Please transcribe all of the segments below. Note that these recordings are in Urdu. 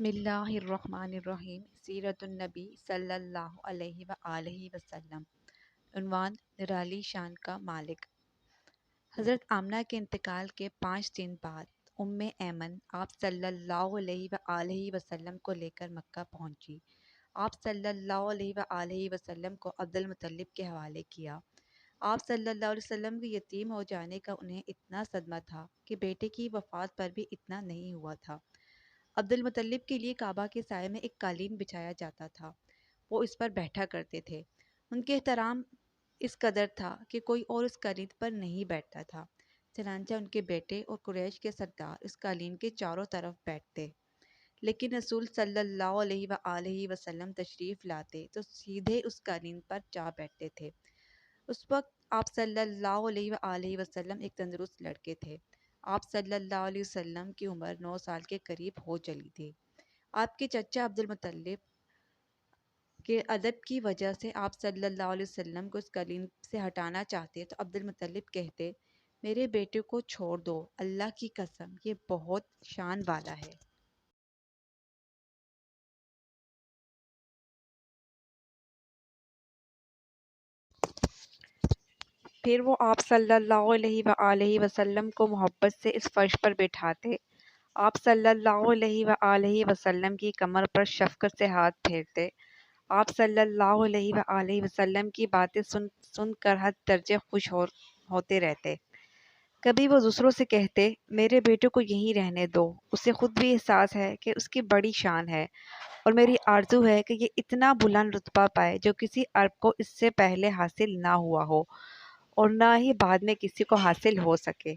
بسم اللہ الرحمن الرحیم سیرت النبی صلی اللہ علیہ وآلہ وسلم۔ عنوان: نرالی شان کا مالک۔ حضرت آمنہ کے انتقال کے 5 دن بعد ام ایمن آپ صلی اللہ علیہ وآلہ وسلم کو لے کر مکہ پہنچی۔ آپ صلی اللہ علیہ وآلہ وسلم کو عبد المطلب کے حوالے کیا۔ آپ صلی اللہ علیہ وسلم کے یتیم ہو جانے کا انہیں اتنا صدمہ تھا کہ بیٹے کی وفات پر بھی اتنا نہیں ہوا تھا۔ عبد المطلب کے لیے کعبہ کے سائے میں ایک قالین بچھایا جاتا تھا، وہ اس پر بیٹھا کرتے تھے۔ ان کے احترام اس قدر تھا کہ کوئی اور اس قالین پر نہیں بیٹھتا تھا، چنانچہ ان کے بیٹے اور قریش کے سردار اس قالین کے چاروں طرف بیٹھتے، لیکن رسول صلی اللہ علیہ وآلہ وسلم تشریف لاتے تو سیدھے اس قالین پر جا بیٹھتے تھے۔ اس وقت آپ صلی اللہ علیہ وآلہ وسلم ایک تندرست لڑکے تھے۔ آپ صلی اللہ علیہ وسلم کی عمر 9 سال کے قریب ہو چلی تھی۔ آپ کے چچا عبد المطلب کے ادب کی وجہ سے آپ صلی اللہ علیہ وسلم کو اس قالین سے ہٹانا چاہتے تو عبد المطلب کہتے، میرے بیٹے کو چھوڑ دو، اللہ کی قسم یہ بہت شان والا ہے۔ پھر وہ آپ صلی اللہ علیہ وآلہ وسلم کو محبت سے اس فرش پر بٹھاتے، آپ صلی اللہ علیہ وآلہ وسلم کی کمر پر شفقت سے ہاتھ پھیرتے، آپ صلی اللہ علیہ وآلہ وسلم کی باتیں سن کر حد درجے خوش ہوتے رہتے۔ کبھی وہ دوسروں سے کہتے، میرے بیٹے کو یہیں رہنے دو، اسے خود بھی احساس ہے کہ اس کی بڑی شان ہے، اور میری آرزو ہے کہ یہ اتنا بلند رتبہ پائے جو کسی عرب کو اس سے پہلے حاصل نہ ہوا ہو اور نہ ہی بعد میں کسی کو حاصل ہو سکے۔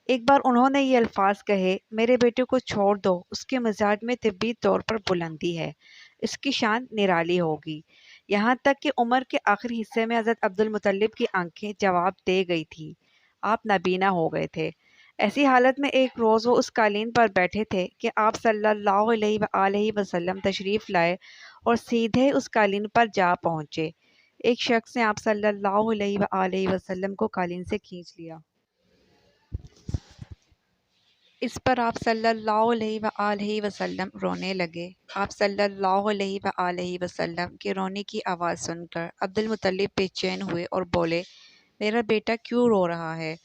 ایک بار انہوں نے یہ الفاظ کہے، میرے بیٹے کو چھوڑ دو، اس کے مزاج میں طبی طور پر بلندی ہے، اس کی شان نرالی ہوگی۔ یہاں تک کہ عمر کے آخری حصے میں حضرت عبد المطلب کی آنکھیں جواب دے گئی تھی، آپ نابینا ہو گئے تھے۔ ایسی حالت میں ایک روز وہ اس قالین پر بیٹھے تھے کہ آپ صلی اللہ علیہ وآلہ وسلم تشریف لائے اور سیدھے اس قالین پر جا پہنچے۔ ایک شخص نے آپ صلی اللہ علیہ وآلہ وسلم کو قالین سے کھینچ لیا۔ اس پر آپ صلی اللہ علیہ وآلہ وسلم رونے لگے۔ آپ صلی اللہ علیہ وآلہ وسلم کے رونے کی آواز سن کر عبد المطلب بے چین ہوئے اور بولے، میرا بیٹا کیوں رو رہا ہے؟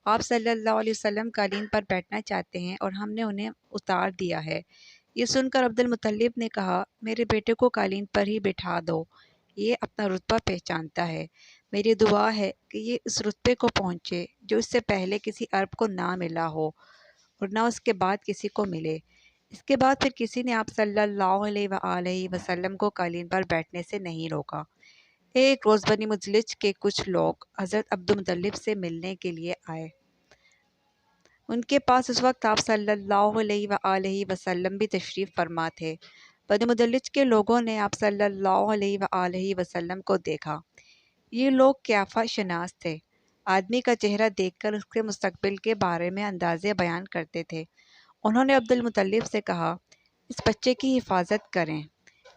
آپ صلی اللہ علیہ وسلم قالین پر بیٹھنا چاہتے ہیں اور ہم نے انہیں اتار دیا ہے۔ یہ سن کر عبد المطلب نے کہا، میرے بیٹے کو قالین پر ہی بٹھا دو، یہ اپنا رتبہ پہچانتا ہے۔ میری دعا ہے کہ یہ اس رتبے کو پہنچے جو اس سے پہلے کسی عرب کو نہ ملا ہو اور نہ اس کے بعد کسی کو ملے۔ اس کے بعد پھر کسی نے آپ صلی اللہ علیہ وآلہ وسلم کو قالین پر بیٹھنے سے نہیں روکا۔ ایک روز بنی مدلج کے کچھ لوگ حضرت عبد المطلب سے ملنے کے لیے آئے۔ ان کے پاس اس وقت آپ صلی اللہ علیہ وآلہ وسلم بھی تشریف فرما تھے۔ بنی مدلج کے لوگوں نے آپ صلی اللہ علیہ وآلہ وسلم کو دیکھا۔ یہ لوگ قیافہ شناس تھے۔ آدمی کا چہرہ دیکھ کر اس کے مستقبل کے بارے میں اندازے بیان کرتے تھے۔ انہوں نے عبد المطلب سے کہا، اس بچے کی حفاظت کریں،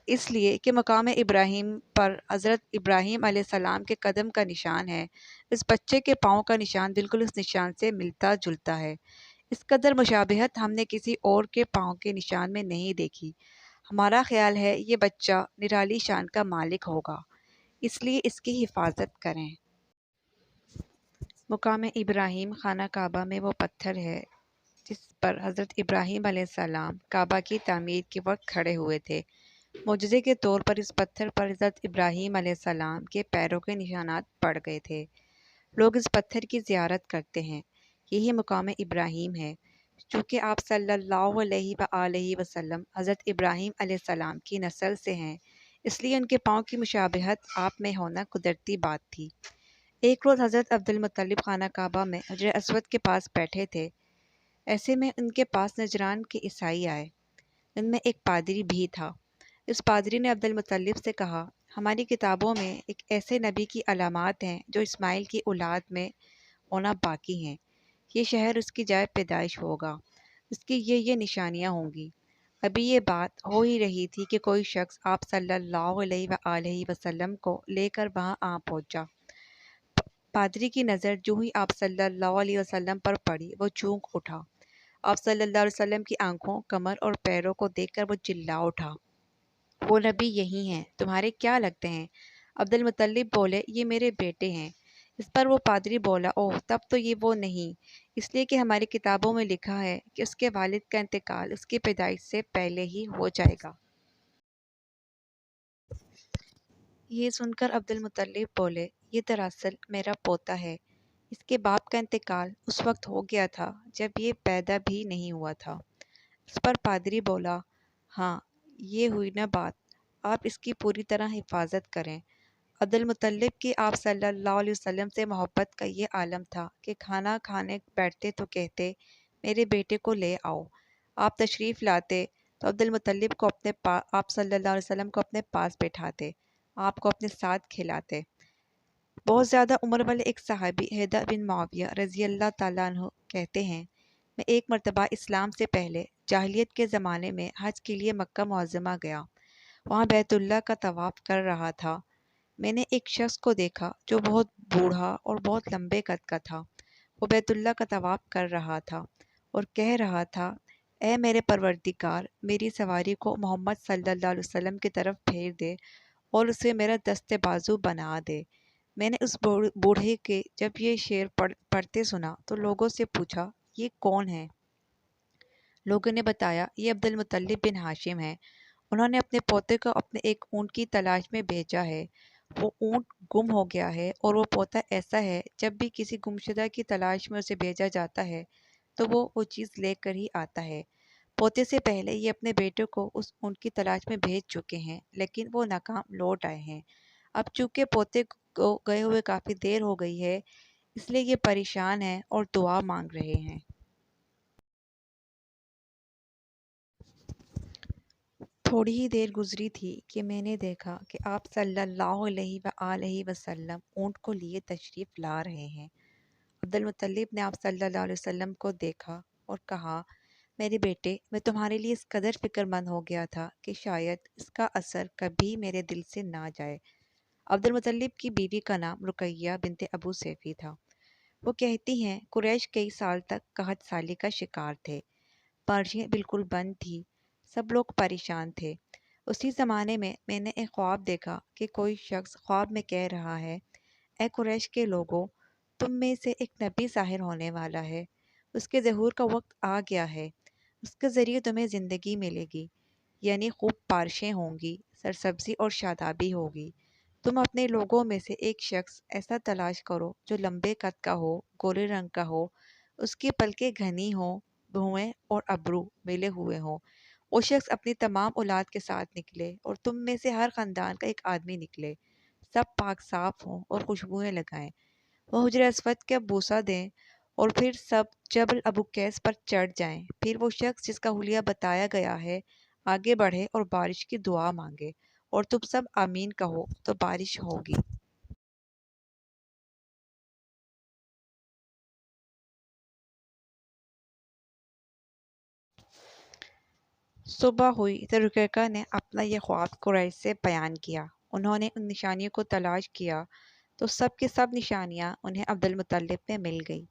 اس لیے کہ مقام ابراہیم پر حضرت ابراہیم علیہ السلام کے قدم کا نشان ہے۔ اس بچے کے پاؤں کا نشان بالکل اس نشان سے ملتا جلتا ہے۔ اس قدر مشابہت ہم نے کسی اور کے پاؤں کے نشان میں نہیں دیکھی۔ ہمارا خیال ہے یہ بچہ نرالی شان کا مالک ہوگا، اس لیے اس کی حفاظت کریں۔ مقام ابراہیم خانہ کعبہ میں وہ پتھر ہے جس پر حضرت ابراہیم علیہ السلام کعبہ کی تعمیر کے وقت کھڑے ہوئے تھے۔ معجزے کے طور پر اس پتھر پر حضرت ابراہیم علیہ السلام کے پیروں کے نشانات پڑ گئے تھے۔ لوگ اس پتھر کی زیارت کرتے ہیں، یہی مقام ابراہیم ہے۔ چونکہ آپ صلی اللہ علیہ وآلہ وسلم حضرت ابراہیم علیہ السلام کی نسل سے ہیں، اس لیے ان کے پاؤں کی مشابہت آپ میں ہونا قدرتی بات تھی۔ ایک روز حضرت عبد المطلب خانہ کعبہ میں حجر اسود کے پاس بیٹھے تھے۔ ایسے میں ان کے پاس نجران کے عیسائی آئے۔ ان میں ایک پادری بھی تھا۔ اس پادری نے عبد المطلب سے کہا، ہماری کتابوں میں ایک ایسے نبی کی علامات ہیں جو اسماعیل کی اولاد میں ہونا باقی ہیں۔ یہ شہر اس کی جائے پیدائش ہوگا، اس کی یہ نشانیاں ہوں گی۔ ابھی یہ بات ہو ہی رہی تھی کہ کوئی شخص آپ صلی اللہ علیہ وآلہ وسلم کو لے کر وہاں آ پہنچا۔ پادری کی نظر جو ہی آپ صلی اللہ علیہ وسلم پر پڑی وہ چونک اٹھا۔ آپ صلی اللہ علیہ وسلم کی آنکھوں، کمر اور پیروں کو دیکھ کر وہ چلا اٹھا، وہ نبی یہی ہیں، تمہارے کیا لگتے ہیں؟ عبد المطلب بولے، یہ میرے بیٹے ہیں۔ اس پر وہ پادری بولا، اوہ تب تو یہ وہ نہیں، اس لیے کہ ہماری کتابوں میں لکھا ہے کہ اس کے والد کا انتقال اس کی پیدائش سے پہلے ہی ہو جائے گا۔ یہ سن کر عبد المطلب بولے، یہ دراصل میرا پوتا ہے، اس کے باپ کا انتقال اس وقت ہو گیا تھا جب یہ پیدا بھی نہیں ہوا تھا۔ اس پر پادری بولا، ہاں یہ ہوئی نا بات، آپ اس کی پوری طرح حفاظت کریں۔ عبد المطلب کی آپ صلی اللہ علیہ وسلم سے محبت کا یہ عالم تھا کہ کھانا کھانے بیٹھتے تو کہتے، میرے بیٹے کو لے آؤ۔ آپ تشریف لاتے تو عبد المطلب کو آپ صلی اللہ علیہ وسلم کو اپنے پاس بٹھاتے، آپ کو اپنے ساتھ کھلاتے۔ بہت زیادہ عمر والے ایک صحابی حیدر بن معاویہ رضی اللہ تعالیٰ عنہ کہتے ہیں، میں ایک مرتبہ اسلام سے پہلے جاہلیت کے زمانے میں حج کے لیے مکہ معظمہ گیا، وہاں بیت اللہ کا طواف کر رہا تھا۔ میں نے ایک شخص کو دیکھا جو بہت بوڑھا اور بہت لمبے قد کا تھا، وہ بیت اللہ کا طواف کر رہا تھا اور کہہ رہا تھا، اے میرے پروردگار، میری سواری کو محمد صلی اللہ علیہ وسلم کی طرف پھیر دے اور اسے میرا دست بازو بنا دے۔ میں نے اس بوڑھے کے جب یہ شعر پڑھتے سنا تو لوگوں سے پوچھا، یہ کون ہے؟ لوگوں نے بتایا، یہ عبد المطلب بن ہاشم ہے، انہوں نے اپنے پوتے کو اپنے ایک اونٹ کی تلاش میں بھیجا ہے، وہ اونٹ گم ہو گیا ہے اور وہ پوتا ایسا ہے جب بھی کسی گمشدہ کی تلاش میں اسے بھیجا جاتا ہے تو وہ چیز لے کر ہی آتا ہے۔ پوتے سے پہلے یہ اپنے بیٹے کو اس اونٹ کی تلاش میں بھیج چکے ہیں لیکن وہ ناکام لوٹ آئے ہیں۔ اب چونکہ پوتے کو گئے ہوئے کافی دیر ہو گئی ہے، اس لیے یہ پریشان ہیں اور دعا مانگ رہے ہیں۔ تھوڑی ہی دیر گزری تھی کہ میں نے دیکھا کہ آپ صلی اللہ علیہ وآلہ وسلم اونٹ کو لیے تشریف لا رہے ہیں۔ عبد المطلب نے آپ صلی اللہ علیہ وسلم کو دیکھا اور کہا، میرے بیٹے، میں تمہارے لیے اس قدر فکر مند ہو گیا تھا کہ شاید اس کا اثر کبھی میرے دل سے نہ جائے۔ عبد المطلب کی بیوی کا نام رقیہ بنت ابو سیفی تھا۔ وہ کہتی ہیں، قریش کئی سال تک قحط سالی کا شکار تھے، بارشیں بالکل بند تھی، سب لوگ پریشان تھے۔ اسی زمانے میں میں نے ایک خواب دیکھا کہ کوئی شخص خواب میں کہہ رہا ہے، اے قریش کے لوگوں، تم میں سے ایک نبی ظاہر ہونے والا ہے، اس کے ظہور کا وقت آ گیا ہے، اس کے ذریعے تمہیں زندگی ملے گی، یعنی خوب بارشیں ہوں گی، سرسبزی اور شادابی ہوگی۔ تم اپنے لوگوں میں سے ایک شخص ایسا تلاش کرو جو لمبے قد کا ہو، گورے رنگ کا ہو، اس کی پلکیں گھنی ہوں، بھویں اور ابرو ملے ہوئے ہوں۔ وہ شخص اپنی تمام اولاد کے ساتھ نکلے اور تم میں سے ہر خاندان کا ایک آدمی نکلے، سب پاک صاف ہوں اور خوشبوئیں لگائیں۔ وہ حجر اسود کا بوسہ دیں اور پھر سب جبل ابو قیس پر چڑھ جائیں۔ پھر وہ شخص جس کا حلیہ بتایا گیا ہے آگے بڑھے اور بارش کی دعا مانگے اور تم سب آمین کہو تو بارش ہوگی۔ صبح ہوئی تو رقیقہ نے اپنا یہ خواب قریش سے بیان کیا۔ انہوں نے ان نشانیوں کو تلاش کیا تو سب کی سب نشانیاں انہیں عبد المطلب میں مل گئی،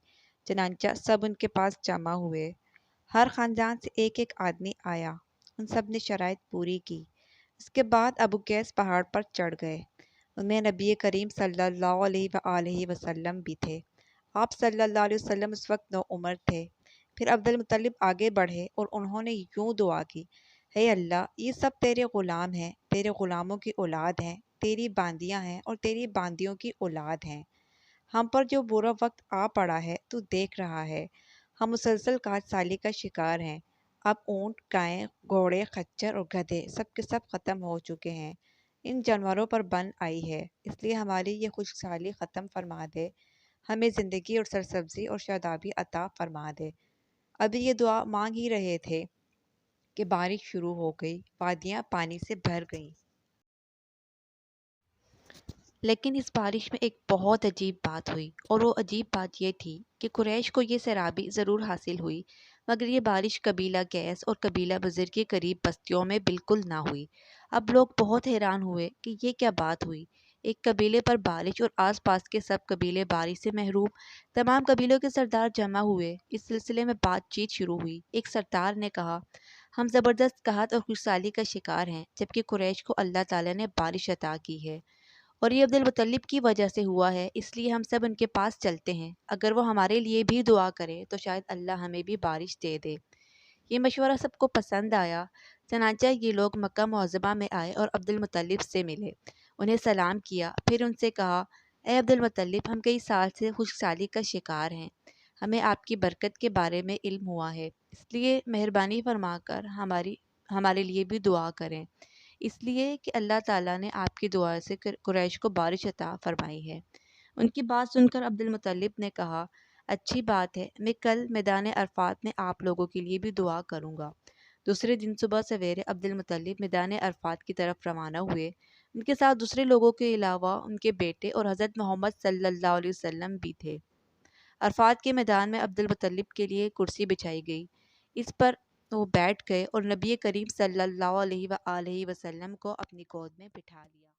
چنانچہ سب ان کے پاس جمع ہوئے۔ ہر خاندان سے ایک ایک آدمی آیا، ان سب نے شرائط پوری کی۔ اس کے بعد ابو قیس پہاڑ پر چڑھ گئے، ان میں نبی کریم صلی اللہ علیہ وآلہ وسلم بھی تھے۔ آپ صلی اللہ علیہ وسلم اس وقت نوعمر تھے۔ پھر عبد المطلب آگے بڑھے اور انہوں نے یوں دعا کی، اے اللہ، یہ سب تیرے غلام ہیں، تیرے غلاموں کی اولاد ہیں، تیری باندیاں ہیں اور تیری باندیوں کی اولاد ہیں۔ ہم پر جو برا وقت آ پڑا ہے تو دیکھ رہا ہے، ہم مسلسل قحط سالی کا شکار ہیں۔ اب اونٹ، گائیں، گھوڑے، خچر اور گدھے سب کے سب ختم ہو چکے ہیں، ان جانوروں پر بن آئی ہے، اس لیے ہماری یہ خشک سالی ختم فرما دے، ہمیں زندگی اور سرسبزی اور شادابی عطا فرما دے۔ ابھی یہ دعا مانگ ہی رہے تھے کہ بارش شروع ہو گئی، وادیاں پانی سے بھر گئیں۔ لیکن اس بارش میں ایک بہت عجیب بات ہوئی، اور وہ عجیب بات یہ تھی کہ قریش کو یہ سیرابی ضرور حاصل ہوئی، مگر یہ بارش قبیلہ قیس اور قبیلہ بزر کے قریب بستیوں میں بالکل نہ ہوئی۔ اب لوگ بہت حیران ہوئے کہ یہ کیا بات ہوئی، ایک قبیلے پر بارش اور آس پاس کے سب قبیلے بارش سے محروم۔ تمام قبیلوں کے سردار جمع ہوئے۔ اس سلسلے میں بات چیت شروع ہوئی۔ ایک سردار نے کہا، ہم زبردست قحط اور خوشحالی کا شکار ہیں، جبکہ قریش کو اللہ تعالیٰ نے بارش عطا کی ہے، اور یہ عبد المطلب کی وجہ سے ہوا ہے، اس لیے ہم سب ان کے پاس چلتے ہیں۔ اگر وہ ہمارے لیے بھی دعا کرے تو شاید اللہ ہمیں بھی بارش دے دے۔ یہ مشورہ سب کو پسند آیا۔ چنانچہ یہ لوگ مکہ معظمہ میں آئے اور عبد المطلب سے ملے، انہیں سلام کیا، پھر ان سے کہا، اے عبد المطلب، ہم کئی سال سے خوشحالی کا شکار ہیں، ہمیں آپ کی برکت کے بارے میں علم ہوا ہے، اس لیے مہربانی فرما کر ہمارے لیے بھی دعا کریں، اس لیے کہ اللہ تعالیٰ نے آپ کی دعا سے قریش کو بارش عطا فرمائی ہے۔ ان کی بات سن کر عبد المطلب نے کہا، اچھی بات ہے، میں کل میدان عرفات میں آپ لوگوں کے لیے بھی دعا کروں گا۔ دوسرے دن صبح سویرے عبد المطلب میدان عرفات کی طرف روانہ ہوئے۔ ان کے ساتھ دوسرے لوگوں کے علاوہ ان کے بیٹے اور حضرت محمد صلی اللہ علیہ وسلم بھی تھے۔ عرفات کے میدان میں عبد المطلب کے لیے کرسی بچھائی گئی، اس پر وہ بیٹھ گئے اور نبی کریم صلی اللہ علیہ وآلہ وسلم کو اپنی گود میں بٹھا لیا۔